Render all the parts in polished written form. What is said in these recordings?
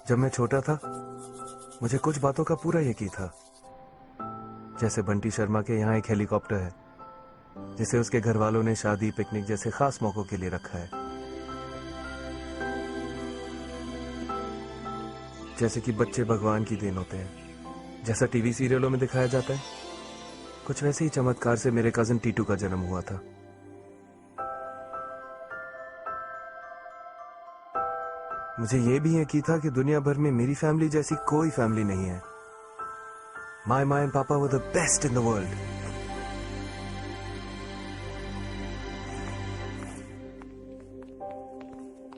जब मैं छोटा था मुझे कुछ बातों का पूरा यकीन था, जैसे बंटी शर्मा के यहाँ एक हेलीकॉप्टर है जिसे उसके घर वालों ने शादी पिकनिक जैसे खास मौकों के लिए रखा है। जैसे कि बच्चे भगवान की देन होते हैं, जैसा टीवी सीरियलों में दिखाया जाता है, कुछ वैसे ही चमत्कार से मेरे कजिन टीटू का जन्म हुआ था। मुझे यह भी यकीन था कि दुनिया भर में मेरी फैमिली जैसी कोई फैमिली नहीं है। My my and papa were the best in the world.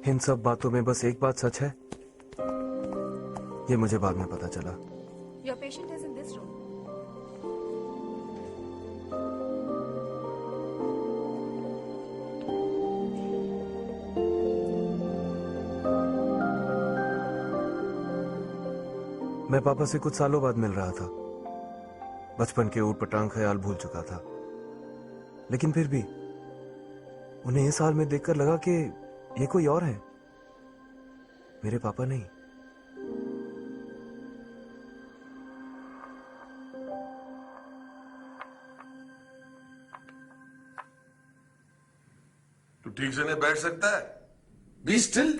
इन सब बातों में बस एक बात सच है, ये मुझे बाद में पता चला। Your patient is in this room. मैं पापा से कुछ सालों बाद मिल रहा था। बचपन के ऊटपटांग ख्याल भूल चुका था, लेकिन फिर भी उन्हें इस हाल में देखकर लगा कि ये कोई और है, मेरे पापा नहीं। तू ठीक से नहीं बैठ सकता है? Be still.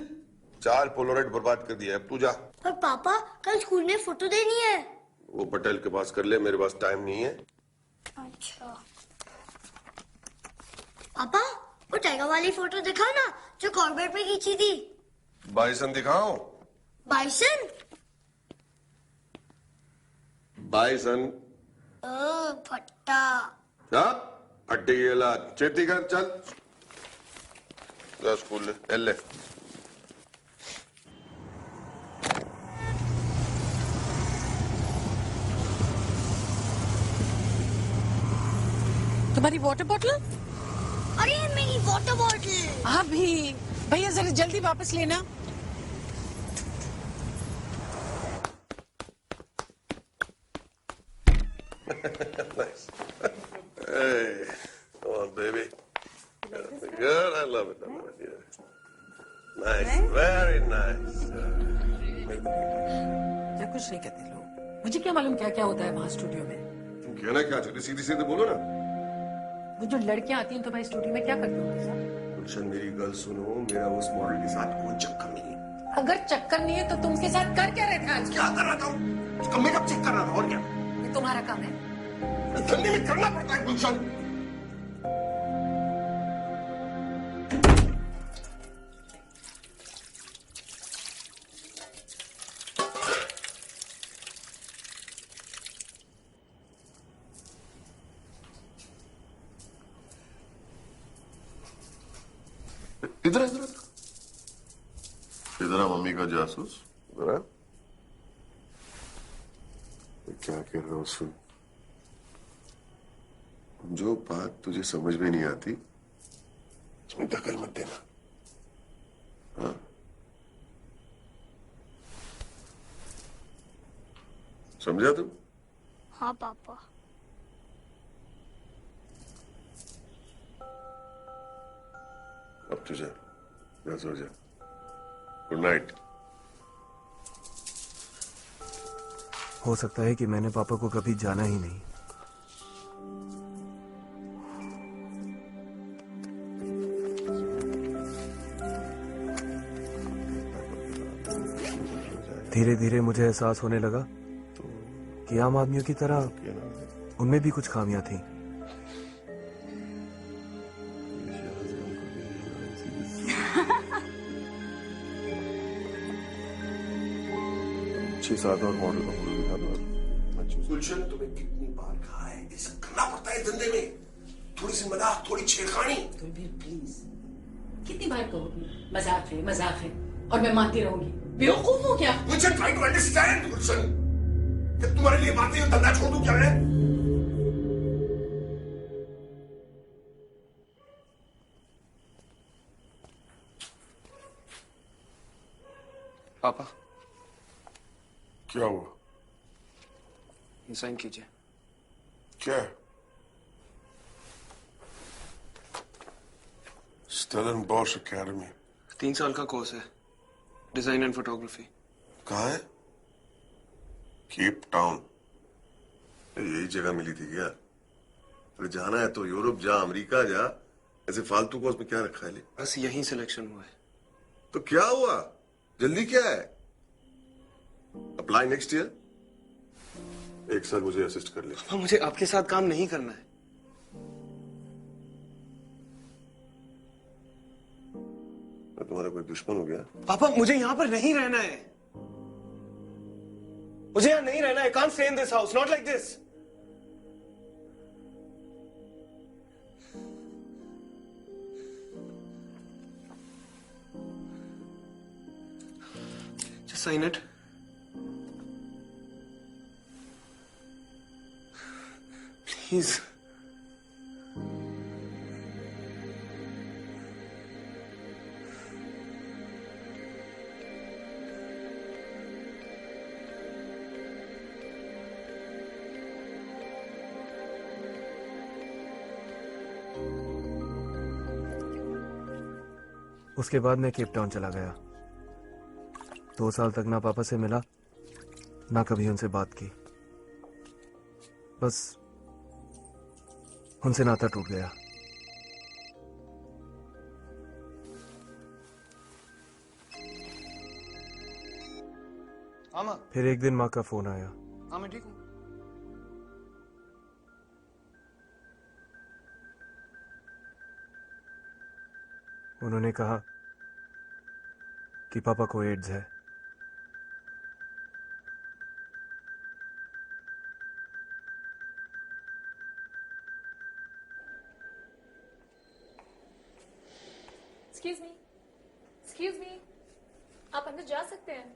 4 पोलोराइड बर्बाद कर दिया है, अब तू जा। पर पापा कल स्कूल में फोटो देनी है। वो पटेल के पास कर ले, मेरे पास टाइम नहीं है। अच्छा पापा, वो टाइगर वाली फोटो दिखाओ ना जो कॉर्बेट में खींची थी। बाइसन दिखाओ। बाइसन? बाइसन फट्टा। क्या फट्टी के इलाज? चेती कर, चल जा स्कूल ले ले। तुम्हारी वाटर बॉटल? अरे मेरी वाटर बॉटल। अभी भैया जरा जल्दी वापस लेना। Nice. Hey, come on, baby. Good, I love it. Yeah. Nice, very nice. मैं कुछ नहीं कहते लोग, मुझे क्या मालूम क्या क्या होता है वहाँ स्टूडियो में। तुम कहना क्या चाहते? सीधी सीधे बोलो ना। वो जो लड़कियां आती हैं तुम्हारे स्टूडियो में क्या करती हो उनके साथ? गुलशन मेरी गल सुनो, मेरा उस मॉडल के साथ कोई चक्कर नहीं है। अगर चक्कर नहीं है तो तुम उसके साथ कर क्या रहे थे आज? क्या कर रहा था? उसका मेकअप चेक कर रहा था, और क्या? ये तुम्हारा काम है। ठंडी में करना पड़ता है गुलशन। इधर इधर इधर मम्मी का जासूस इधर। क्या कह रहा हूं सुन, जो बात तुझे समझ में नहीं आती उसमें दखल मत देना। हाँ? समझा तुम? हाँ पापा। अब तुझे जा सो जा। Good night. हो सकता है कि मैंने पापा को कभी जाना ही नहीं। धीरे धीरे मुझे एहसास होने लगा कि आम आदमियों की तरह उनमें भी कुछ खामियां थी। साथ और मॉडल का फोटो दिखा दो। गुलशन, तुम्हें कितनी बार कहा है, ये सब करना पड़ता है धंधे में। थोड़ी सी मजाक, थोड़ी छेड़खानी। तुम भी प्लीज, कितनी बार कहोगी मजाक है और मैं मानती रहूंगी? बेवकूफ हो क्या? गुलशन, ट्राई टू अंडरस्टैंड गुलशन। कि तुम्हारे लिए बातें और धंधा छोड़ दूं क्या मैं? पापा, क्या हुआ? ये साइन कीजिए। क्या? स्टेलनबॉश एकेडमी। 3 साल का कोर्स है, डिजाइन एंड फोटोग्राफी। कहाँ है? Cape Town. यही जगह मिली थी क्या? अगर जाना है तो यूरोप जा, अमेरिका जा, ऐसे फालतू को उसमें क्या रखा है? बस यही सिलेक्शन हुआ है। तो क्या हुआ? जल्दी क्या है? Apply next year. एक साल मुझे असिस्ट कर ले। पापा मुझे आपके साथ काम नहीं करना है। मैं तुम्हारा कोई दुश्मन हो गया? पापा मुझे यहाँ पर नहीं रहना है। मुझे यहाँ नहीं रहना है। Can't stay in this house, not like this. Just sign it. Please. उसके बाद मैं केप टाउन चला गया। 2 साल तक ना पापा से मिला, ना कभी उनसे बात की। बस उनसे नाता टूट गया। हाँ माँ। फिर एक दिन माँ का फोन आया। हाँ मैं ठीक हूँ। उन्होंने कहा कि पापा को एड्स है। Excuse me, आप अंदर जा सकते हैं।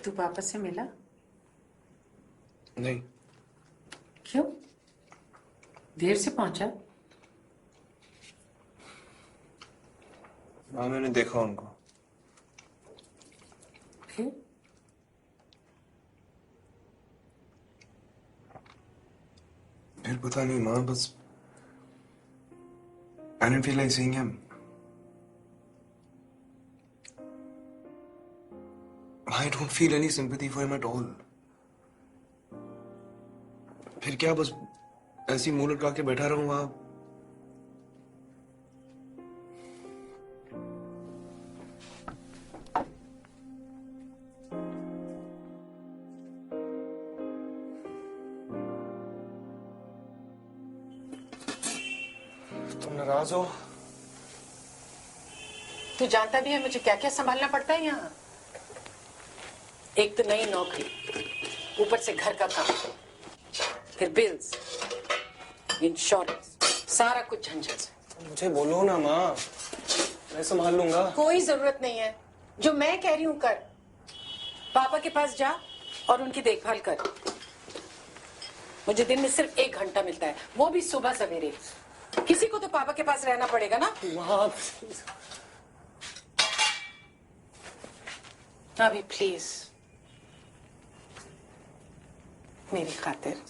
तू पापा से मिला? नहीं। क्यों? देर से पहुंचा? हाँ मैंने देखा उनको। फिर? फिर पता नहीं माँ, बस I didn't feel like seeing him. I don't feel any sympathy for him at all. फिर क्या, बस ऐसी मुंह लटका के बैठा रहूं वहां? तुम नाराज हो? तू जानता भी है मुझे क्या क्या संभालना पड़ता है यहाँ। एक तो नई नौकरी, ऊपर से घर का काम, फिर बिल्स, इंश्योरेंस, सारा कुछ झंझट से। मुझे बोलो ना माँ, मैं संभाल लूंगा। कोई जरूरत नहीं है, जो मैं कह रही हूँ कर। पापा के पास जा और उनकी देखभाल कर। मुझे दिन में सिर्फ 1 घंटा मिलता है, वो भी सुबह सवेरे। किसी को तो पापा के पास रहना पड़ेगा ना। माँ अभी प्लीज मेरी खातिर।